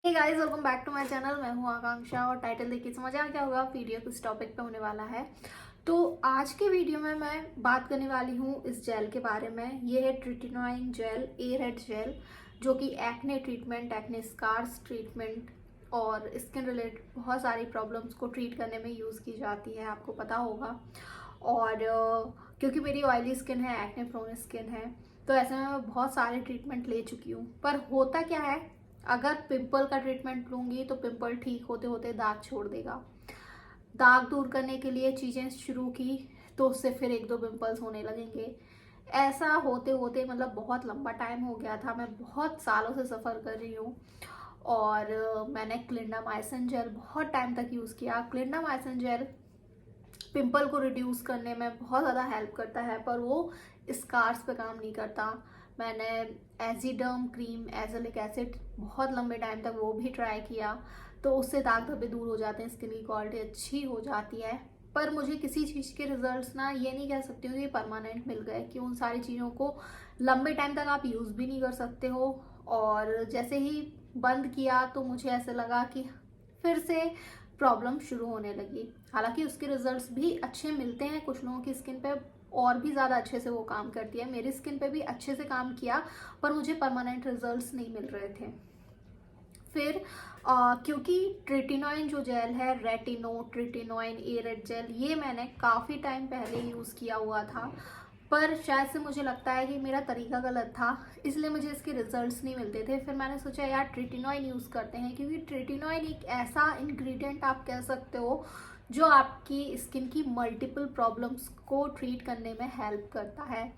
Hey guys, welcome back to my channel. मैं हूं आकांक्षा और टाइटल देखिए समझ आ गया होगा वीडियो किस टॉपिक पे होने वाला है। तो आज के वीडियो में मैं बात करने वाली हूं इस जेल के बारे में। ये है ट्रिटिनोइन जेल, एयरहेड जेल, जो कि acne treatment, acne scars treatment और स्किन रिलेटेड बहुत सारी प्रॉब्लम्स को ट्रीट करने में यूज़ की जाती है, आपको पता होगा। और क्योंकि मेरी ऑयली स्किन है, एक्ने प्रोन स्किन है, तो ऐसे में मैं बहुत सारे ट्रीटमेंट ले चुकी हूँ। पर होता क्या है, अगर पिंपल का ट्रीटमेंट लूँगी तो पिंपल ठीक होते होते दाग छोड़ देगा। दाग दूर करने के लिए चीज़ें शुरू की तो उससे फिर एक दो पिंपल्स होने लगेंगे। ऐसा होते होते मतलब बहुत लंबा टाइम हो गया था। मैं बहुत सालों से सफ़र कर रही हूँ और मैंने क्लिंडामाइसिन जेल बहुत टाइम तक यूज़ किया। क्लिंडामाइसिन जेल पिंपल को रिड्यूस करने में बहुत ज़्यादा हेल्प करता है, पर वो स्कार्स पे काम नहीं करता। मैंने एजिडर्म क्रीम, एजोलिक एसिड बहुत लंबे टाइम तक वो भी ट्राई किया, तो उससे दाग धब्बे दूर हो जाते हैं, स्किन की क्वालिटी अच्छी हो जाती है। पर मुझे किसी चीज़ के रिजल्ट्स ना ये नहीं कह सकती हूँ कि परमानेंट मिल गए, कि उन सारी चीज़ों को लंबे टाइम तक आप यूज़ भी नहीं कर सकते हो। और जैसे ही बंद किया तो मुझे ऐसे लगा कि फिर से प्रॉब्लम शुरू होने लगी। हालांकि उसके रिजल्ट्स भी अच्छे मिलते हैं, कुछ लोगों की स्किन पे और भी ज़्यादा अच्छे से वो काम करती है। मेरी स्किन पे भी अच्छे से काम किया, पर मुझे परमानेंट रिजल्ट्स नहीं मिल रहे थे। फिर क्योंकि ट्रिटिनोइन जो जेल है, रेटिनो ट्रिटिनोइन एयरहेड जेल, ये मैंने काफ़ी टाइम पहले यूज़ किया हुआ था, पर शायद से मुझे लगता है कि मेरा तरीका गलत था, इसलिए मुझे इसके रिजल्ट्स नहीं मिलते थे। फिर मैंने सोचा यार ट्रिटिनोइन यूज़ करते हैं, क्योंकि ट्रिटिनोइन एक ऐसा इंग्रेडिएंट आप कह सकते हो जो आपकी स्किन की मल्टीपल प्रॉब्लम्स को ट्रीट करने में हेल्प करता है।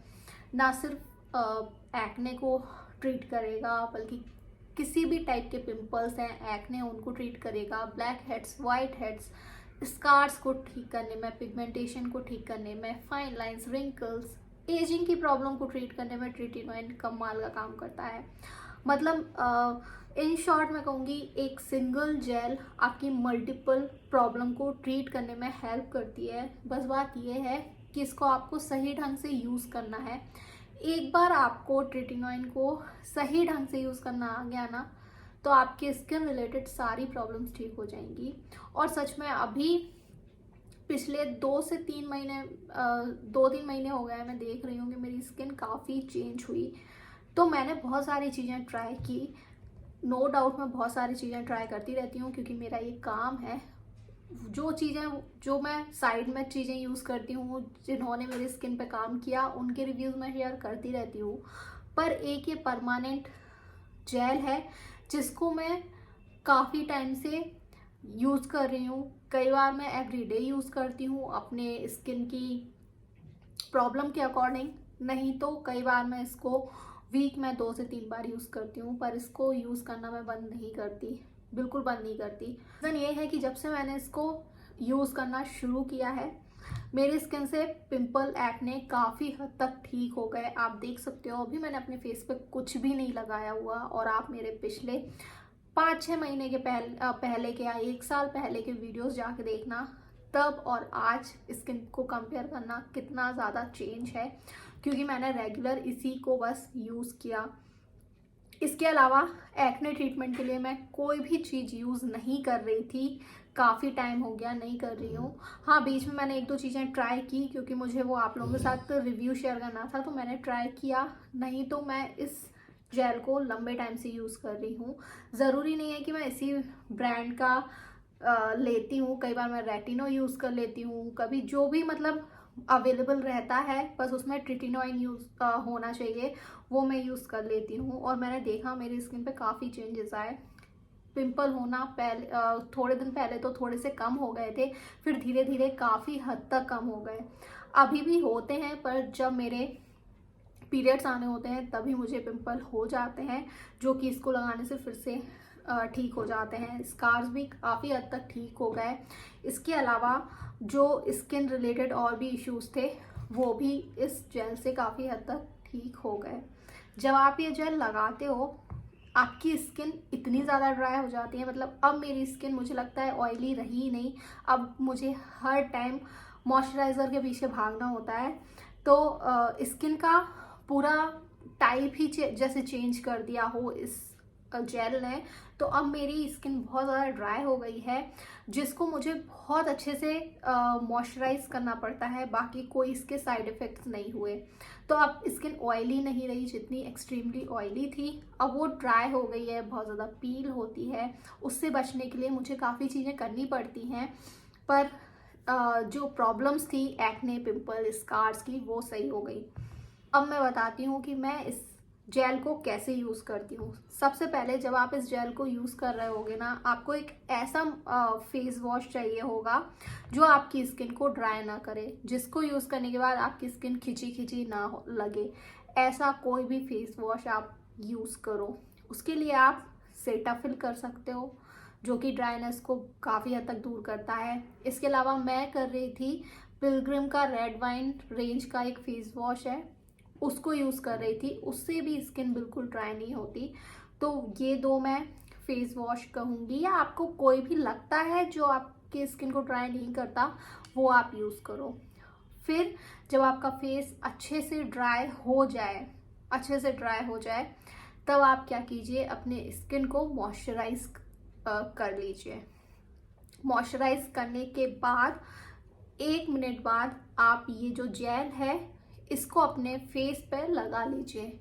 ना सिर्फ एक्ने को ट्रीट करेगा, बल्कि किसी भी टाइप के पिंपल्स हैं, एक्ने, उनको ट्रीट करेगा। Black heads, white heads, scars को ठीक करने में, पिगमेंटेशन को ठीक करने में, फाइन लाइंस, रिंकल्स, एजिंग की प्रॉब्लम को ट्रीट करने में ट्रिटिनोइन कमाल का काम करता है। मतलब इन शॉर्ट मैं कहूँगी, एक सिंगल जेल आपकी मल्टीपल प्रॉब्लम को ट्रीट करने में हेल्प करती है। बस बात यह है कि इसको आपको सही ढंग से यूज़ करना है। एक बार आपको ट्रिटिनोइन को सही ढंग से यूज़ करना आ गया ना, तो आपके स्किन रिलेटेड सारी प्रॉब्लम्स ठीक हो जाएंगी। और सच में अभी पिछले 2 3 महीने हो गए, मैं देख रही हूँ कि मेरी स्किन काफ़ी चेंज हुई। तो मैंने बहुत सारी चीज़ें ट्राई की। नो डाउट मैं बहुत सारी चीज़ें ट्राई करती रहती हूँ, क्योंकि मेरा ये काम है। जो चीज़ें, जो मैं साइड में चीज़ें यूज़ करती हूँ, जिन्होंने मेरी स्किन पे काम किया, उनके रिव्यूज़ मैं शेयर करती रहती हूँ। पर एक ये परमानेंट जेल है जिसको मैं काफ़ी टाइम से यूज़ कर रही हूँ। कई बार मैं एवरीडे यूज़ करती हूँ अपने स्किन की प्रॉब्लम के अकॉर्डिंग, नहीं तो कई बार मैं इसको वीक में 2 से 3 बार यूज़ करती हूँ। पर इसको यूज़ करना मैं बंद नहीं करती, बिल्कुल बंद नहीं करती। रीज़न ये है कि जब से मैंने इसको यूज़ करना शुरू किया है, मेरी स्किन से पिंपल, एक्ने काफ़ी हद तक ठीक हो गए। आप देख सकते हो, अभी मैंने अपने फेस पे कुछ भी नहीं लगाया हुआ, और आप मेरे पिछले 5 6 महीने के पहले के या 1 साल पहले के वीडियोस जाके देखना, तब और आज स्किन को कंपेयर करना कितना ज़्यादा चेंज है, क्योंकि मैंने रेगुलर इसी को बस यूज़ किया। इसके अलावा एक्ने ट्रीटमेंट के लिए मैं कोई भी चीज़ यूज़ नहीं कर रही थी, काफ़ी टाइम हो गया नहीं कर रही हूँ। हाँ, बीच में मैंने एक दो चीज़ें ट्राई की, क्योंकि मुझे वो आप लोगों के साथ रिव्यू शेयर करना था, तो मैंने ट्राई किया। नहीं तो मैं इस जेल को लंबे टाइम से यूज़ कर रही हूँ। ज़रूरी नहीं है कि मैं इसी ब्रांड का लेती हूँ। कई बार मैं रेटिनो यूज़ कर लेती हूँ, कभी जो भी मतलब अवेलेबल रहता है, बस उसमें ट्रिटिनोइन यूज़ होना चाहिए, वो मैं यूज़ कर लेती हूँ। और मैंने देखा मेरी स्किन पे काफ़ी चेंजेस आए। पिंपल होना पहले थोड़े दिन पहले तो थोड़े से कम हो गए थे, फिर धीरे धीरे काफ़ी हद तक कम हो गए। अभी भी होते हैं, पर जब मेरे पीरियड्स आने होते हैं तभी मुझे पिंपल हो जाते हैं, जो कि इसको लगाने से फिर से ठीक हो जाते हैं। स्कार्स भी काफ़ी हद तक ठीक हो गए। इसके अलावा जो स्किन रिलेटेड और भी इश्यूज थे, वो भी इस जेल से काफ़ी हद तक ठीक हो गए। जब आप ये जेल लगाते हो, आपकी स्किन इतनी ज़्यादा ड्राई हो जाती है, मतलब अब मेरी स्किन मुझे लगता है ऑयली रही ही नहीं। अब मुझे हर टाइम मॉइस्चराइज़र के पीछे भागना होता है। तो स्किन का पूरा टाइप ही जैसे चेंज कर दिया हो इस जेल ने, तो अब मेरी स्किन बहुत ज़्यादा ड्राई हो गई है, जिसको मुझे बहुत अच्छे से मॉइस्चराइज करना पड़ता है। बाकी कोई इसके साइड इफ़ेक्ट्स नहीं हुए। तो अब स्किन ऑयली नहीं रही जितनी एक्सट्रीमली ऑयली थी, अब वो ड्राई हो गई है, बहुत ज़्यादा पील होती है। उससे बचने के लिए मुझे काफ़ी चीज़ें करनी पड़ती हैं, पर जो प्रॉब्लम्स थी एक्ने, पिंपल, स्कार्स की, वो सही हो गई। अब मैं बताती हूँ कि मैं इस जेल को कैसे यूज़ करती हूँ। सबसे पहले जब आप इस जेल को यूज़ कर रहे होगे ना, आपको एक ऐसा फेस वॉश चाहिए होगा जो आपकी स्किन को ड्राई ना करे, जिसको यूज़ करने के बाद आपकी स्किन खिंची खिंची ना लगे। ऐसा कोई भी फेस वॉश आप यूज़ करो। उसके लिए आप सेटाफिल कर सकते हो, जो कि ड्राइनेस को काफ़ी हद तक दूर करता है। इसके अलावा मैं कर रही थी पिलग्रिम का रेड वाइन रेंज का एक फेस वॉश है, उसको यूज़ कर रही थी। उससे भी स्किन बिल्कुल ड्राई नहीं होती। तो ये दो मैं फेस वॉश कहूँगी, या आपको कोई भी लगता है जो आपकी स्किन को ड्राई नहीं करता, वो आप यूज़ करो। फिर जब आपका फेस अच्छे से ड्राई हो जाए, तब आप क्या कीजिए, अपने स्किन को मॉइस्चराइज कर लीजिए। मॉइस्चराइज करने के बाद 1 मिनट बाद आप ये जो जेल है इसको अपने फेस पे लगा लीजिए।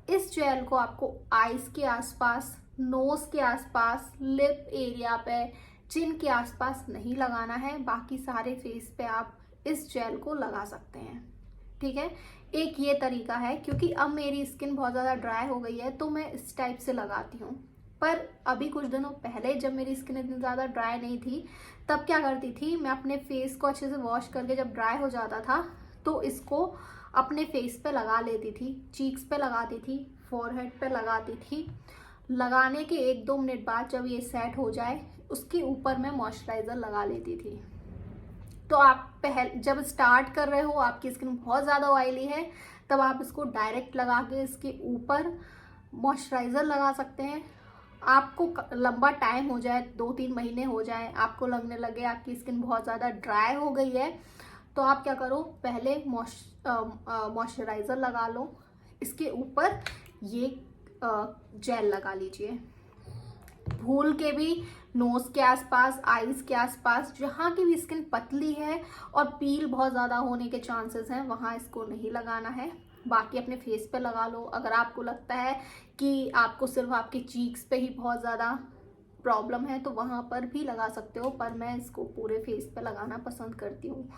इस जेल को आपको आईज के आसपास, नोज के आसपास, लिप एरिया पे, चिन के आसपास नहीं लगाना है। बाकी सारे फेस पे आप इस जेल को लगा सकते हैं। ठीक है, एक ये तरीका है। क्योंकि अब मेरी स्किन बहुत ज़्यादा ड्राई हो गई है तो मैं इस टाइप से लगाती हूँ। पर अभी कुछ दिनों पहले जब मेरी स्किन इतनी ज़्यादा ड्राई नहीं थी, तब क्या करती थी, मैं अपने फेस को अच्छे से वॉश करके जब ड्राई हो जाता था तो इसको अपने फेस पे लगा लेती थी, चीक्स पे लगाती थी, फोरहेड पे लगाती थी। लगाने के 1-2 मिनट बाद जब ये सेट हो जाए, उसके ऊपर मैं मॉइस्चराइज़र लगा लेती थी। तो आप जब स्टार्ट कर रहे हो, आपकी स्किन बहुत ज़्यादा ऑयली है, तब आप इसको डायरेक्ट लगा के इसके ऊपर मॉइस्चराइज़र लगा सकते हैं। आपको लंबा टाइम हो जाए, 2-3 महीने हो जाए, आपको लगने लगे आपकी स्किन बहुत ज़्यादा ड्राई हो गई है, तो आप क्या करो, पहले मॉइस्चराइज़र लगा लो, इसके ऊपर ये जेल लगा लीजिए। भूल के भी नोज के आसपास, आईज के आसपास, जहाँ की भी स्किन पतली है और पील बहुत ज़्यादा होने के चांसेस हैं, वहाँ इसको नहीं लगाना है। बाकी अपने फेस पे लगा लो। अगर आपको लगता है कि आपको सिर्फ आपके चीक्स पे ही बहुत ज़्यादा प्रॉब्लम है तो वहाँ पर भी लगा सकते हो, पर मैं इसको पूरे फेस पे लगाना पसंद करती हूँ।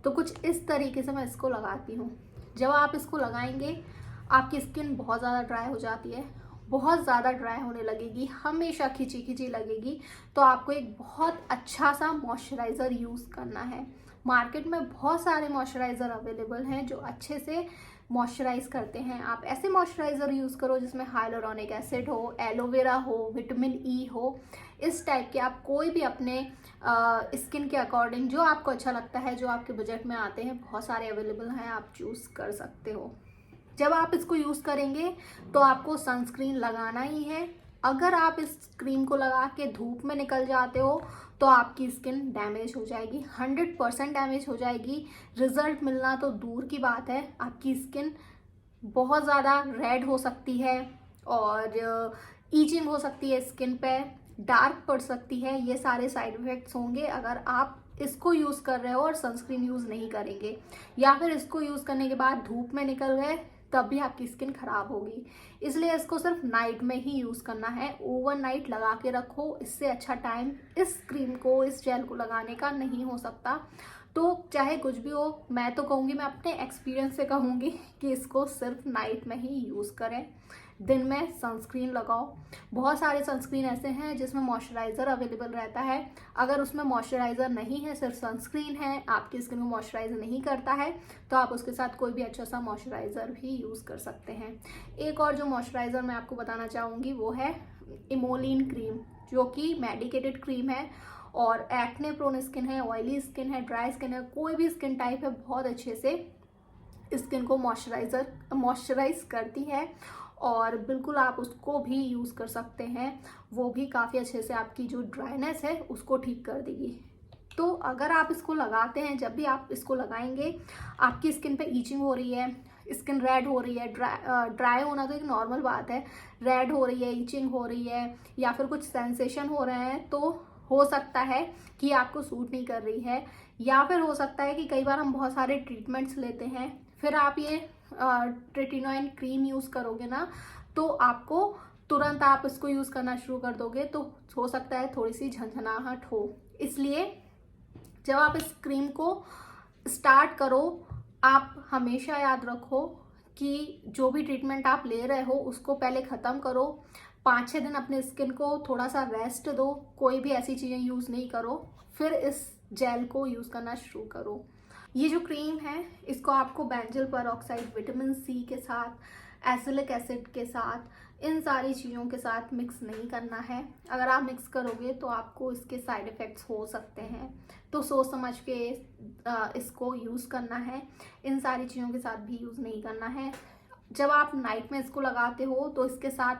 तो कुछ इस तरीके से मैं इसको लगाती हूँ। जब आप इसको लगाएंगे, आपकी स्किन बहुत ज़्यादा ड्राई हो जाती है, बहुत ज़्यादा ड्राई होने लगेगी, हमेशा खिंची खिंची लगेगी, तो आपको एक बहुत अच्छा सा मॉइस्चराइज़र यूज़ करना है। मार्केट में बहुत सारे मॉइस्चराइज़र अवेलेबल हैं जो अच्छे से मॉइस्चराइज करते हैं। आप ऐसे मॉइस्चराइज़र यूज़ करो जिसमें हाइलोरॉनिक एसिड हो, एलोवेरा हो, विटामिन ई हो। इस टाइप के आप कोई भी अपने स्किन के अकॉर्डिंग जो आपको अच्छा लगता है, जो आपके बजट में आते हैं, बहुत सारे अवेलेबल हैं, आप चूज़ कर सकते हो। जब आप इसको यूज़ करेंगे तो आपको सनस्क्रीन लगाना ही है। अगर आप इस क्रीम को लगा के धूप में निकल जाते हो तो आपकी स्किन डैमेज हो जाएगी, 100% डैमेज हो जाएगी। रिजल्ट मिलना तो दूर की बात है, आपकी स्किन बहुत ज़्यादा रेड हो सकती है और ईचिंग हो सकती है स्किन पे, डार्क पड़ सकती है। ये सारे साइड इफ़ेक्ट्स होंगे अगर आप इसको यूज़ कर रहे हो और सनस्क्रीन यूज़ नहीं करेंगे, या फिर इसको यूज़ करने के बाद धूप में निकल गए तब भी आपकी स्किन खराब होगी। इसलिए इसको सिर्फ नाइट में ही यूज़ करना है, ओवरनाइट लगा के रखो। इससे अच्छा टाइम इस क्रीम को, इस जेल को लगाने का नहीं हो सकता। तो चाहे कुछ भी हो, मैं तो कहूँगी, मैं अपने एक्सपीरियंस से कहूँगी कि इसको सिर्फ नाइट में ही यूज़ करें। दिन में सनस्क्रीन लगाओ। बहुत सारे सनस्क्रीन ऐसे हैं जिसमें मॉइस्चराइज़र अवेलेबल रहता है। अगर उसमें मॉइस्चराइज़र नहीं है, सिर्फ सनस्क्रीन है, आपकी स्किन को मॉइस्चराइज नहीं करता है, तो आप उसके साथ कोई भी अच्छा सा मॉइस्चराइज़र भी यूज़ कर सकते हैं। एक और जो मॉइस्चराइज़र मैं आपको बताना चाहूँगी वो है इमोलिन क्रीम, जो कि मेडिकेटेड क्रीम है और एक्ने प्रोन स्किन है, ऑयली स्किन है, ड्राई स्किन है, कोई भी स्किन टाइप है, बहुत अच्छे से स्किन को मॉइस्चराइज करती है और बिल्कुल आप उसको भी यूज़ कर सकते हैं। वो भी काफ़ी अच्छे से आपकी जो ड्राइनेस है उसको ठीक कर देगी। तो अगर आप इसको लगाते हैं, जब भी आप इसको लगाएंगे, आपकी स्किन पे ईचिंग हो रही है, स्किन रेड हो रही है, ड्राई होना तो एक नॉर्मल बात है, रेड हो रही है, इचिंग हो रही है या फिर कुछ सेंसेशन हो रहे हैं, तो हो सकता है कि आपको सूट नहीं कर रही है। या फिर हो सकता है कि कई बार हम बहुत सारे ट्रीटमेंट्स लेते हैं, फिर आप ये ट्रेटिनोइन क्रीम यूज़ करोगे ना, तो आपको तुरंत आप इसको यूज़ करना शुरू कर दोगे तो हो सकता है थोड़ी सी झंझनाहट हो। इसलिए जब आप इस क्रीम को स्टार्ट करो, आप हमेशा याद रखो कि जो भी ट्रीटमेंट आप ले रहे हो उसको पहले ख़त्म करो। 5-6 दिन अपने स्किन को थोड़ा सा रेस्ट दो, कोई भी ऐसी चीज़ें यूज़ नहीं करो, फिर इस जेल को यूज़ करना शुरू करो। ये जो क्रीम है इसको आपको बेंजल पेरोक्साइड, विटामिन सी के साथ, एसिलिक एसिड के साथ, इन सारी चीज़ों के साथ मिक्स नहीं करना है। अगर आप मिक्स करोगे तो आपको इसके साइड इफ़ेक्ट्स हो सकते हैं, तो सोच समझ के इसको यूज़ करना है। इन सारी चीज़ों के साथ भी यूज़ नहीं करना है। जब आप नाइट में इसको लगाते हो तो इसके साथ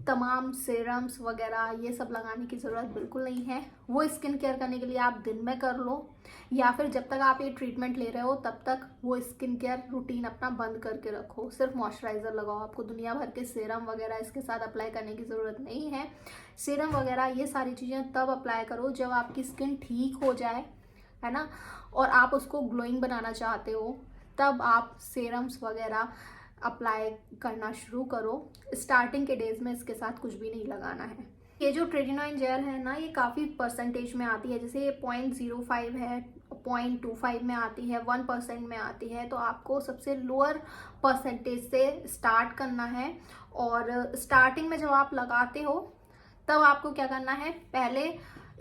तमाम सीरम्स वगैरह ये सब लगाने की ज़रूरत बिल्कुल नहीं है। वो स्किन केयर करने के लिए आप दिन में कर लो, या फिर जब तक आप ये ट्रीटमेंट ले रहे हो तब तक वो स्किन केयर रूटीन अपना बंद करके रखो। सिर्फ मॉइस्चराइज़र लगाओ, आपको दुनिया भर के सीरम वगैरह इसके साथ अप्लाई करने की ज़रूरत नहीं है। सीरम वगैरह ये सारी चीज़ें तब अप्लाई करो जब आपकी स्किन ठीक हो जाए, है ना, और आप उसको ग्लोइंग बनाना चाहते हो, तब आप सीरम्स वगैरह अप्लाई करना शुरू करो। स्टार्टिंग के डेज में इसके साथ कुछ भी नहीं लगाना है। ये जो ट्रेटिनोइन जेल है ना, ये काफ़ी परसेंटेज में आती है, जैसे ये 0.05 है, 0.25 में आती है, 1% में आती है, तो आपको सबसे लोअर परसेंटेज से स्टार्ट करना है। और स्टार्टिंग में जब आप लगाते हो तब आपको क्या करना है, पहले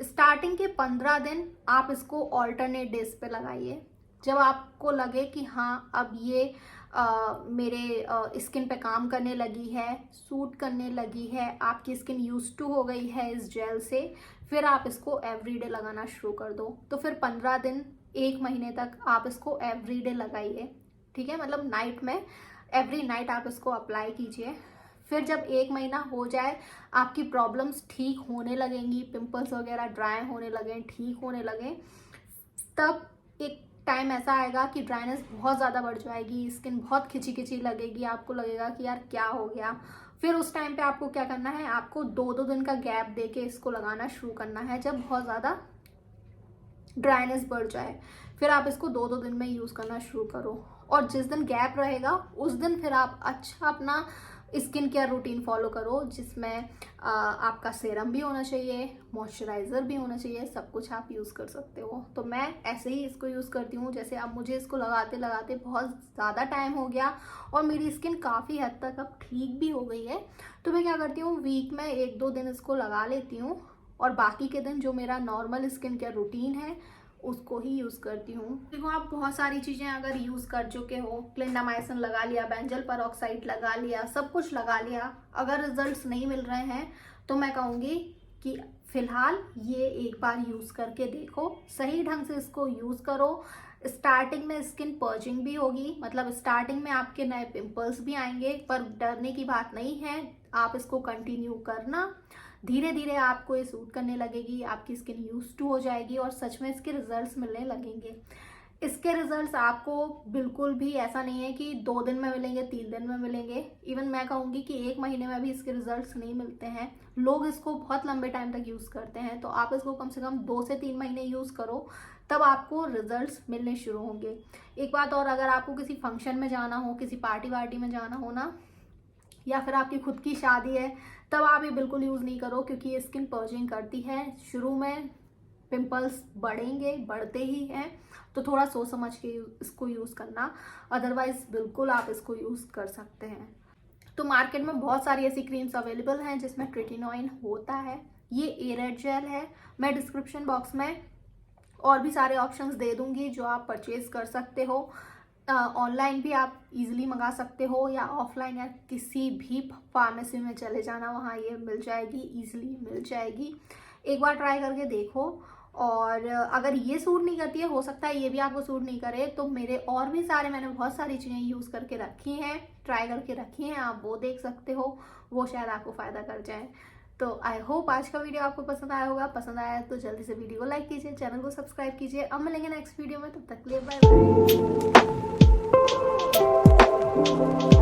स्टार्टिंग के 15 दिन आप इसको ऑल्टरनेट डेज पे लगाइए। जब आपको लगे कि हाँ अब ये मेरे स्किन पे काम करने लगी है, सूट करने लगी है, आपकी स्किन यूज टू हो गई है इस जेल से, फिर आप इसको एवरीडे लगाना शुरू कर दो। तो फिर 15 दिन 1 महीने तक आप इसको एवरीडे लगाइए, ठीक है, मतलब नाइट में एवरी नाइट आप इसको अप्लाई कीजिए। फिर जब 1 महीना हो जाए, आपकी प्रॉब्लम्स ठीक होने लगेंगी, पिंपल्स वगैरह ड्राई होने लगें, ठीक होने लगें, तब एक टाइम ऐसा आएगा कि ड्राइनेस बहुत ज़्यादा बढ़ जाएगी, स्किन बहुत खिंची खिंची लगेगी, आपको लगेगा कि यार क्या हो गया। फिर उस टाइम पे आपको क्या करना है, आपको 2-2 दिन का गैप देके इसको लगाना शुरू करना है। जब बहुत ज़्यादा ड्राइनेस बढ़ जाए फिर आप इसको 2-2 दिन में यूज़ करना शुरू करो, और जिस दिन गैप रहेगा उस दिन फिर आप अच्छा अपना स्किन केयर रूटीन फॉलो करो, जिसमें आपका सीरम भी होना चाहिए, मॉइस्चराइज़र भी होना चाहिए, सब कुछ आप यूज़ कर सकते हो। तो मैं ऐसे ही इसको यूज़ करती हूँ। जैसे अब मुझे इसको लगाते लगाते बहुत ज़्यादा टाइम हो गया और मेरी स्किन काफ़ी हद तक अब ठीक भी हो गई है, तो मैं क्या करती हूँ, वीक में 1-2 दिन इसको लगा लेती हूँ, और बाकी के दिन जो मेरा नॉर्मल स्किन केयर रूटीन है उसको ही यूज़ करती हूँ। देखो, आप बहुत सारी चीज़ें अगर यूज़ कर चुके हो, क्लिंडामाइसिन लगा लिया, बेंजल पेरोक्साइड लगा लिया, सब कुछ लगा लिया, अगर रिजल्ट्स नहीं मिल रहे हैं तो मैं कहूँगी कि फ़िलहाल ये एक बार यूज़ करके देखो, सही ढंग से इसको यूज़ करो। स्टार्टिंग में स्किन पर्जिंग भी होगी, मतलब स्टार्टिंग में आपके नए पिंपल्स भी आएंगे, पर डरने की बात नहीं है, आप इसको कंटिन्यू करना। धीरे धीरे आपको ये सूट करने लगेगी, आपकी स्किन यूज टू हो जाएगी और सच में इसके रिजल्ट्स मिलने लगेंगे। इसके रिजल्ट्स आपको बिल्कुल भी ऐसा नहीं है कि 2 दिन में मिलेंगे, 3 दिन में मिलेंगे, इवन मैं कहूँगी कि 1 महीने में भी इसके रिजल्ट्स नहीं मिलते हैं। लोग इसको बहुत लंबे टाइम तक यूज़ करते हैं, तो आप इसको कम से कम 2 से 3 महीने यूज़ करो, तब आपको रिजल्ट्स मिलने शुरू होंगे। एक बात और, अगर आपको किसी फंक्शन में जाना हो, किसी पार्टी वार्टी में जाना हो ना, या फिर आपकी खुद की शादी है, तब आप ये बिल्कुल यूज़ नहीं करो, क्योंकि ये स्किन पर्जिंग करती है। शुरू में पिंपल्स बढ़ेंगे, बढ़ते ही हैं, तो थोड़ा सोच समझ के इसको यूज़ करना, अदरवाइज बिल्कुल आप इसको यूज़ कर सकते हैं। तो मार्केट में बहुत सारी ऐसी क्रीम्स अवेलेबल हैं जिसमें ट्रेटिनोइन होता है। ये एरेड जेल है, मैं डिस्क्रिप्शन बॉक्स में और भी सारे ऑप्शंस दे दूंगी जो आप परचेज कर सकते हो। ऑनलाइन भी आप इजीली मंगा सकते हो, या ऑफलाइन या किसी भी फार्मेसी में चले जाना, वहाँ ये मिल जाएगी, इजीली मिल जाएगी। एक बार ट्राई करके देखो, और अगर ये सूट नहीं करती है, हो सकता है ये भी आपको सूट नहीं करे, तो मेरे और भी मैंने बहुत सारी चीज़ें यूज़ करके रखी हैं, ट्राई करके रखी हैं, आप वो देख सकते हो, वो शायद आपको फ़ायदा कर जाए। तो आई होप आज का वीडियो आपको पसंद आया होगा। पसंद आया तो जल्दी से वीडियो को लाइक कीजिए, चैनल को सब्सक्राइब कीजिए। अब मिलेंगे नेक्स्ट वीडियो में, तब तक के लिए बाय बाय। है।